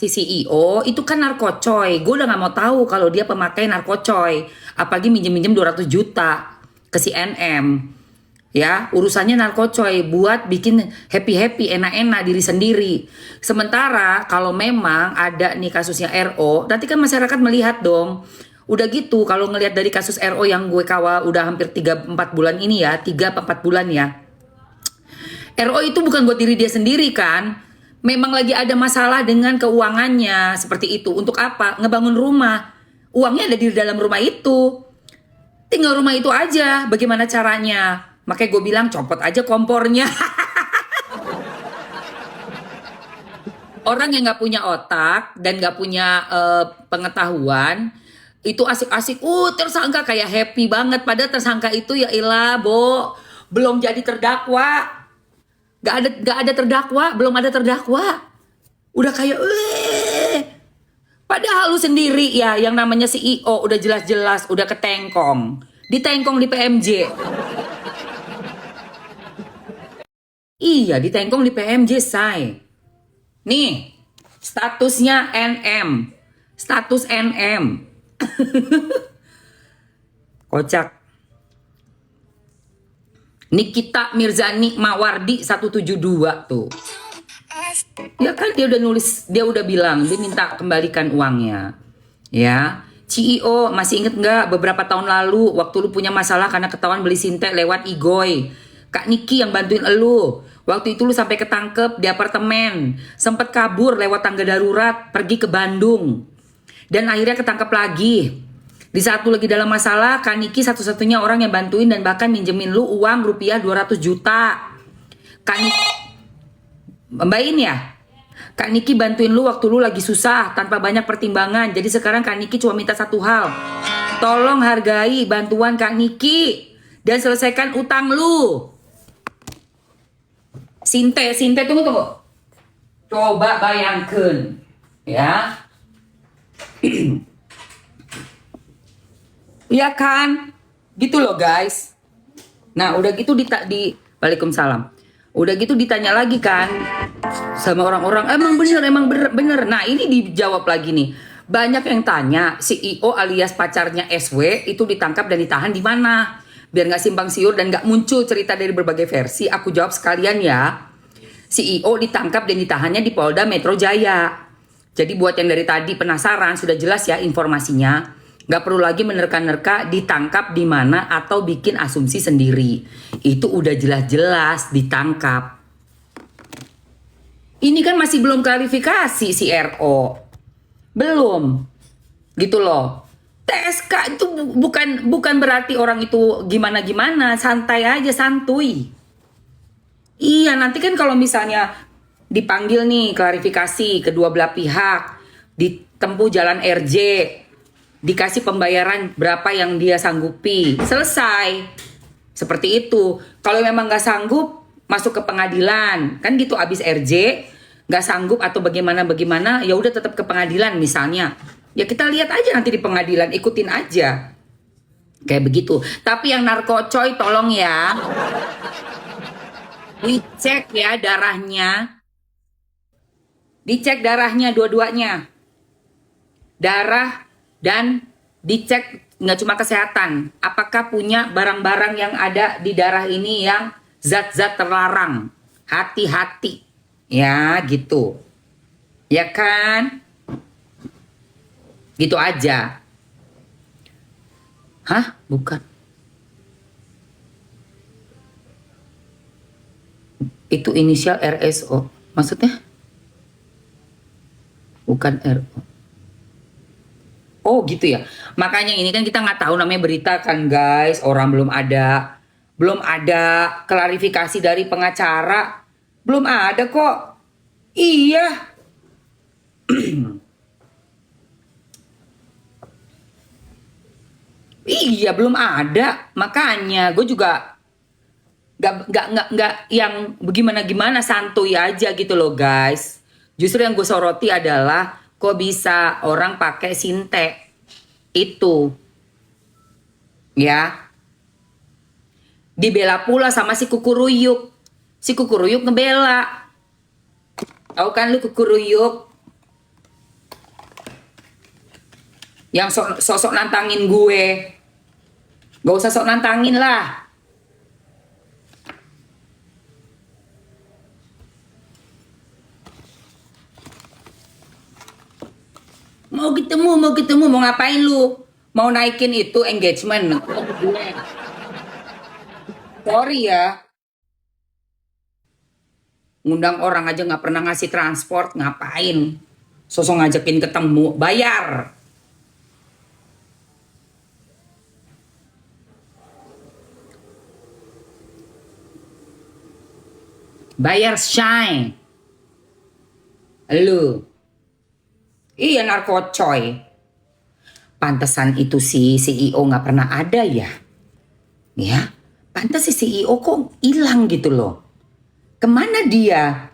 si CEO itu kan narkocoy. Gue udah nggak mau tahu kalau dia pemakai narkocoy. Apalagi minjem-minjem 200 juta ke si NM. Ya, urusannya narkocoy buat bikin happy-happy, enak-enak diri sendiri. Sementara kalau memang ada nih kasusnya RO, nanti kan masyarakat melihat dong. Udah gitu, kalau ngelihat dari kasus RO yang gue kawal udah hampir 3-4 bulan ini ya, 3-4 bulan ya. RO itu bukan buat diri dia sendiri kan. Memang lagi ada masalah dengan keuangannya seperti itu. Untuk apa? Ngebangun rumah. Uangnya ada di dalam rumah itu. Tinggal rumah itu aja. Bagaimana caranya? Makanya gue bilang copot aja kompornya. Orang yang nggak punya otak dan nggak punya pengetahuan itu asik-asik. Tersangka kayak happy banget. Padahal tersangka itu ya ilah, Bo, belum jadi terdakwa. Gak ada terdakwa, belum ada terdakwa. Udah kayak padahal lu sendiri ya yang namanya CEO udah jelas-jelas udah ketengkong. Ditengkong di PMJ. Iya, ditengkong di PMJ, say. Nih, statusnya NM. Status NM. Kocak. Nikita Mirzani Mawardi 172 tuh. Ya kan dia udah nulis, dia udah bilang dia minta kembalikan uangnya. Ya. CEO masih inget nggak beberapa tahun lalu waktu lu punya masalah karena ketahuan beli sintek lewat Igoy. Kak Niki yang bantuin elu. Waktu itu lu sampai ketangkep di apartemen. Sempet kabur lewat tangga darurat pergi ke Bandung. Dan akhirnya ketangkep lagi. Di saat lu lagi dalam masalah, Kak Niki satu-satunya orang yang bantuin dan bahkan minjemin lu uang rupiah 200 juta. Kak Niki, Mbak ini ya? Kak Niki bantuin lu waktu lu lagi susah tanpa banyak pertimbangan. Jadi sekarang Kak Niki cuma minta satu hal. Tolong hargai bantuan Kak Niki dan selesaikan utang lu. Sinte tunggu. Coba bayangkan, ya. Iya kan? Gitu loh guys. Nah udah gitu Waalaikumsalam. Udah gitu ditanya lagi kan sama orang-orang, emang bener. Nah ini dijawab lagi nih. Banyak yang tanya CEO alias pacarnya SW itu ditangkap dan ditahan di mana? Biar nggak simpang siur dan nggak muncul cerita dari berbagai versi. Aku jawab sekalian ya. CEO ditangkap dan ditahannya di Polda Metro Jaya. Jadi buat yang dari tadi penasaran sudah jelas ya informasinya. Gak perlu lagi menerka-nerka ditangkap di mana atau bikin asumsi sendiri. Itu udah jelas-jelas ditangkap. Ini kan masih belum klarifikasi si RO. Belum. Gitu loh. TSK itu bukan berarti orang itu gimana-gimana. Santai aja, santuy. Iya, nanti kan kalau misalnya dipanggil nih klarifikasi kedua belah pihak. Ditempuh jalan RJ. Dikasih pembayaran berapa yang dia sanggupi, selesai. Seperti itu. Kalau memang nggak sanggup, masuk ke pengadilan, kan gitu. Abis RJ nggak sanggup atau bagaimana, ya udah tetap ke pengadilan misalnya. Ya kita lihat aja nanti di pengadilan, ikutin aja. Kayak begitu. Tapi yang narkocoy tolong ya, dicek ya darahnya, dicek darahnya dua-duanya, darah. Dan dicek nggak cuma kesehatan, apakah punya barang-barang yang ada di darah ini yang zat-zat terlarang. Hati-hati, ya gitu, ya kan? Gitu aja. Hah? Bukan. Itu inisial RSO, maksudnya? Bukan RO. Oh gitu ya. Makanya ini kan kita nggak tahu namanya berita kan guys. Orang belum ada klarifikasi dari pengacara. Belum ada kok. Iya. Iya belum ada. Makanya gue juga nggak yang bagaimana santuy aja gitu loh guys. Justru yang gue soroti adalah kok bisa orang pakai sintek itu, ya, dibela pula sama si Kukuruyuk. Si Kukuruyuk ngebela. Tahu kan lu Kukuruyuk? yang sosok nantangin gue. Gak usah sok nantangin lah. Mau ketemu, mau ngapain lu? Mau naikin itu engagement? Sorry ya. Ngundang orang aja nggak pernah ngasih transport, ngapain? Sosok ngajakin ketemu, bayar. Bayar shine. Lu. Iya narkocoy. Pantesan itu si CEO nggak pernah ada ya. Ya, pantas si CEO kok hilang gitu loh. Kemana dia?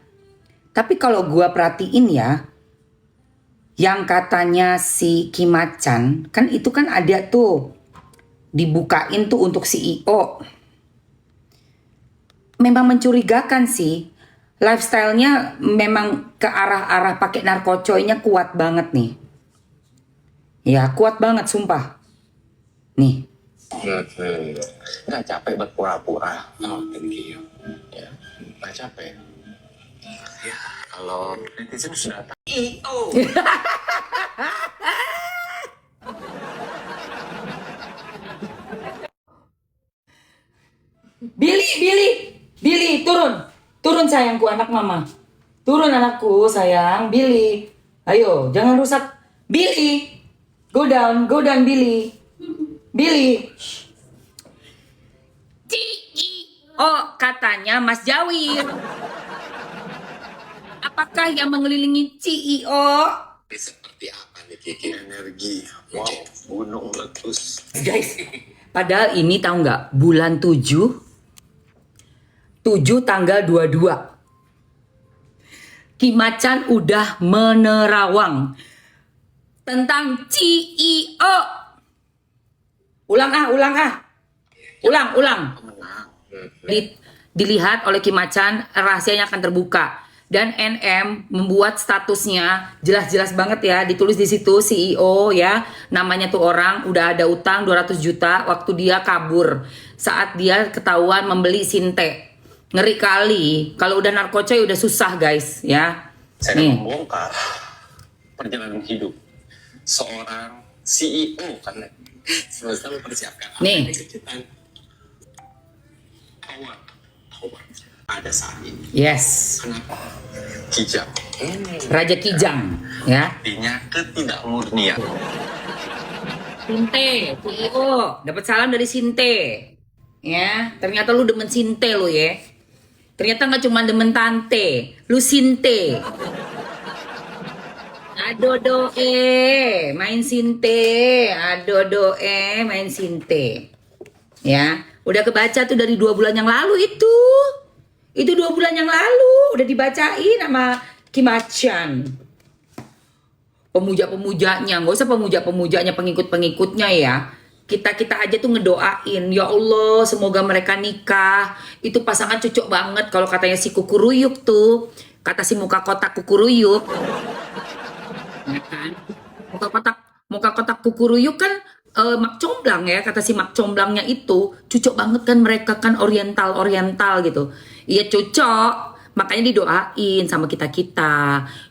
Tapi kalau gua perhatiin ya, yang katanya si Kimacan, kan itu kan ada tuh, dibukain tuh untuk CEO. Memang mencurigakan sih. Lifestyle-nya memang ke arah-arah pakai narkocoynya kuat banget nih. Ya, kuat banget sumpah. Nih. Nggak capek berpura-pura. Oh, thank you. Ya, nggak capek. Ya, kalau netizen sudah tahu. Billy, turun sayangku, anak mama. Turun anakku sayang, Billy. Ayo, jangan rusak. Billy, go down Billy. Oh, katanya Mas Jawir. Apakah yang mengelilingi CEO? Seperti apa nih Kiki? Energi. Wow, gunung meletus. Guys, padahal ini tahu nggak, bulan 7 tanggal 22. Kimacan udah menerawang tentang CEO. Ulang. Dilihat oleh Kimacan, rahasianya akan terbuka. Dan NM membuat statusnya jelas-jelas banget ya, ditulis di situ CEO ya, namanya tuh orang udah ada utang 200 juta waktu dia kabur saat dia ketahuan membeli Sinte. Ngeri kali, kalau udah narkocoy udah susah guys ya. Saya membongkar perjalanan hidup seorang CEO karena selesai mempersiapkan nih kejutan awal ada saat ini. Yes. Kenapa? Kijang. Raja Kijang ya. Artinya ketidakmurnian. Sinte, CEO, dapat salam dari Sinte. Ya, ternyata lu demen Sinte lu ya. Ternyata nggak cuma demen tante, lu Sinte. Adodoe, main Sinte. Adodoe, main Sinte. Ya, udah kebaca tuh dari 2 bulan yang lalu itu. Itu 2 bulan yang lalu udah dibacain sama Kimacan. Pemuja-pemujanya, nggak usah pemuja-pemujanya, pengikut-pengikutnya ya. Kita aja tuh ngedoain, ya Allah semoga mereka nikah. Itu pasangan cocok banget kalau katanya si Kukuruyuk tuh. Kata si muka kotak Kukuruyuk. Ya kan? Muka kotak Kukuruyuk kan Mak Comblang ya, kata si Mak Comblangnya itu cocok banget kan, mereka kan oriental gitu. Iya cocok. Makanya didoain sama kita.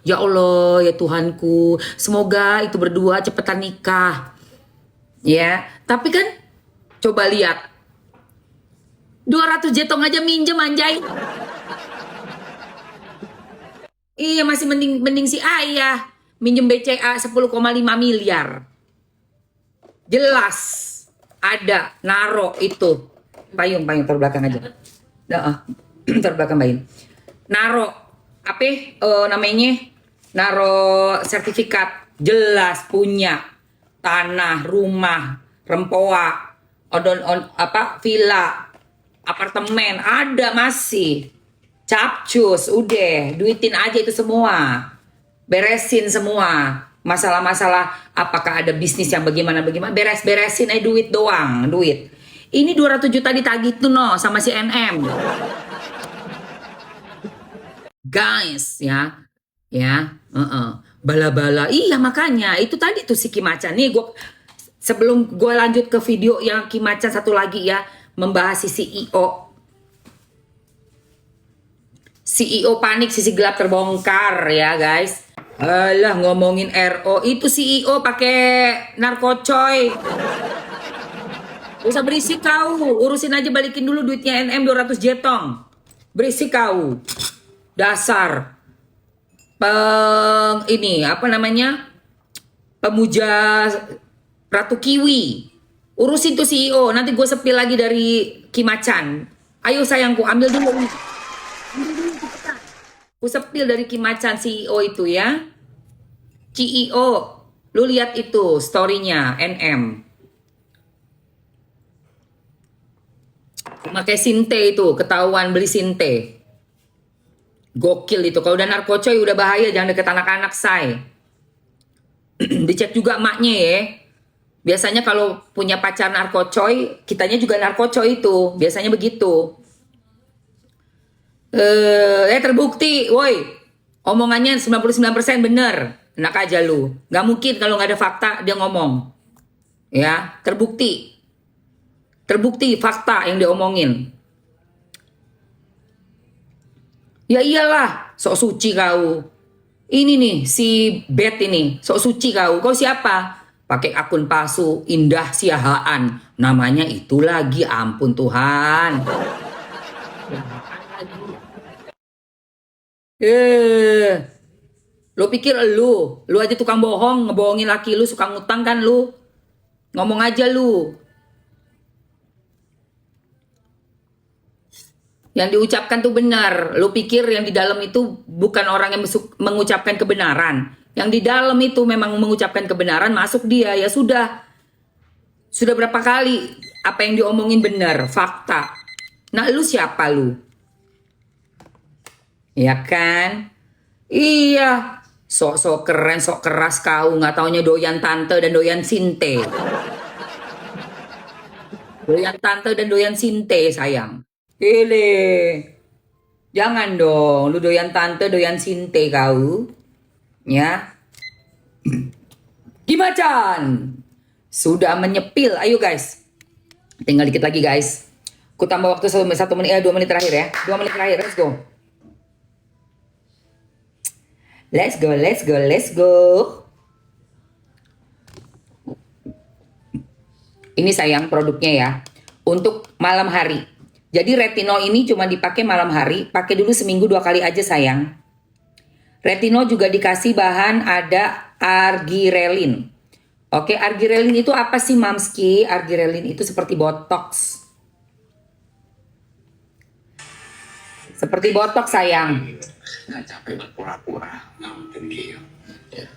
Ya Allah, ya Tuhanku, semoga itu berdua cepetan nikah. Ya, tapi kan coba lihat 200 jetong aja minjem anjay. Iya masih mending si ayah minjem BCA 10,5 miliar. Jelas ada naro itu. Payung taruh belakang aja. Taruh belakang Bayin. Naro apa namanya? Naro sertifikat, jelas punya tanah, rumah, rempoa, villa, apartemen, ada masih. Capcus, udah, duitin aja itu semua. Beresin semua. Masalah-masalah apakah ada bisnis yang bagaimana, beresin aja duit doang, duit. Ini 200 juta ditagih tuh no sama si NM. Guys, ya. bala-bala. Iya makanya itu tadi tuh si Kim Macan nih. Sebelum gue lanjut ke video yang Kim Macan satu lagi ya, membahas si CEO. CEO panik, sisi gelap terbongkar ya guys. Alah ngomongin RO, itu CEO pakai narkocoy. Gak usah berisik kau, urusin aja, balikin dulu duitnya NM 200 jetong. Berisik kau. Dasar ini apa namanya? Pemuja Ratu Kiwi. Urusin tuh CEO, nanti gue sepil lagi dari Kim Macan. Ayo sayangku, ambil dulu. Gue sepil dari Kim Macan CEO itu ya. CEO, lu lihat itu storynya NM. Pakai sinte itu, ketahuan beli sinte. Gokil itu. Kalau udah narkocoy udah bahaya, jangan deket anak-anak say. Dicek juga emaknya ya. Biasanya kalau punya pacar narkocoy, kitanya juga narkocoy itu. Biasanya begitu. Terbukti, woi. Omongannya 99% bener. Enak aja lu. Gak mungkin kalau gak ada fakta dia ngomong. Ya, terbukti. Terbukti fakta yang diomongin. Ya iyalah, sok suci kau. Ini nih si Bet ini, sok suci kau. Kau siapa? Pakai akun palsu Indah Siahaan. Namanya itu lagi, ampun Tuhan. Lu pikir lu aja tukang bohong, ngebohongin laki lu, suka ngutang kan lu. Ngomong aja lu. Yang diucapkan tuh benar. Lu pikir yang di dalam itu bukan orang yang mengucapkan kebenaran. Yang di dalam itu memang mengucapkan kebenaran, masuk dia. Ya sudah. Sudah berapa kali apa yang diomongin benar, fakta. Nah lu siapa lu? Ya kan? Iya. Sok-sok keren, sok keras kau. Nggak taunya doyan tante dan doyan sinte. Doyan tante dan doyan sinte sayang. Jangan dong, lu doyan tante, doyan sinte kau. Ya. Kim Macan sudah menyepil. Ayo guys. Tinggal dikit lagi guys. Ku tambah waktu 1 menit, 2 menit terakhir ya. 2 menit terakhir, let's go. Let's go, let's go, let's go. Ini sayang produknya ya. Untuk malam hari. Jadi retinol ini cuma dipakai malam hari. Pakai dulu seminggu 2 kali aja sayang. Retinol juga dikasih bahan ada argirelin. Oke, argirelin itu apa sih Mamski? Argirelin itu seperti botox. Seperti botox sayang. Nggak capek berpura-pura. Ya,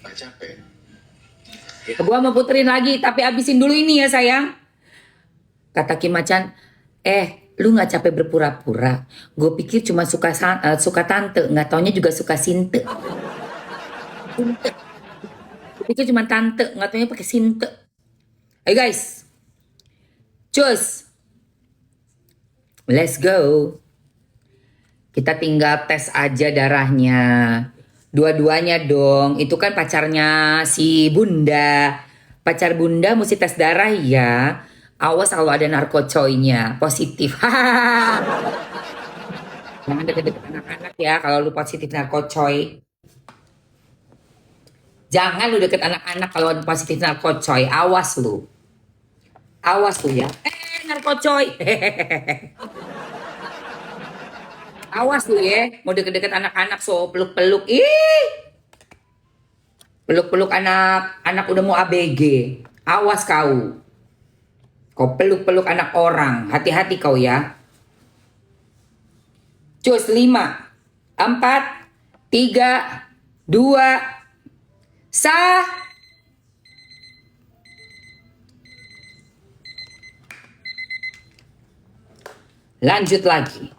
nggak capek. Gua mau puterin lagi, tapi abisin dulu ini ya sayang. Kata Kim Macan, lu nggak capek berpura-pura. Gue pikir cuma suka tante, nggak taunya juga suka sinte. Gue pikir cuma tante, nggak taunya pakai sinte. Ayo guys, cus, let's go. Kita tinggal tes aja darahnya. Dua-duanya dong. Itu kan pacarnya si Bunda. Pacar Bunda mesti tes darah ya. Awas kalau ada narkocoynya positif. Jangan deket-deket anak-anak ya kalau lu positif narkocoy. Jangan lu deket anak-anak kalau positif narkocoy. Awas lu. Awas lu ya. Narkocoy. Awas lu ya. Mau deket-deket anak-anak so peluk-peluk. Peluk-peluk anak udah mau ABG. Awas kau. Kau peluk-peluk anak orang. Hati-hati kau ya. Cus 5, 4, 3, 2, sah. Lanjut lagi.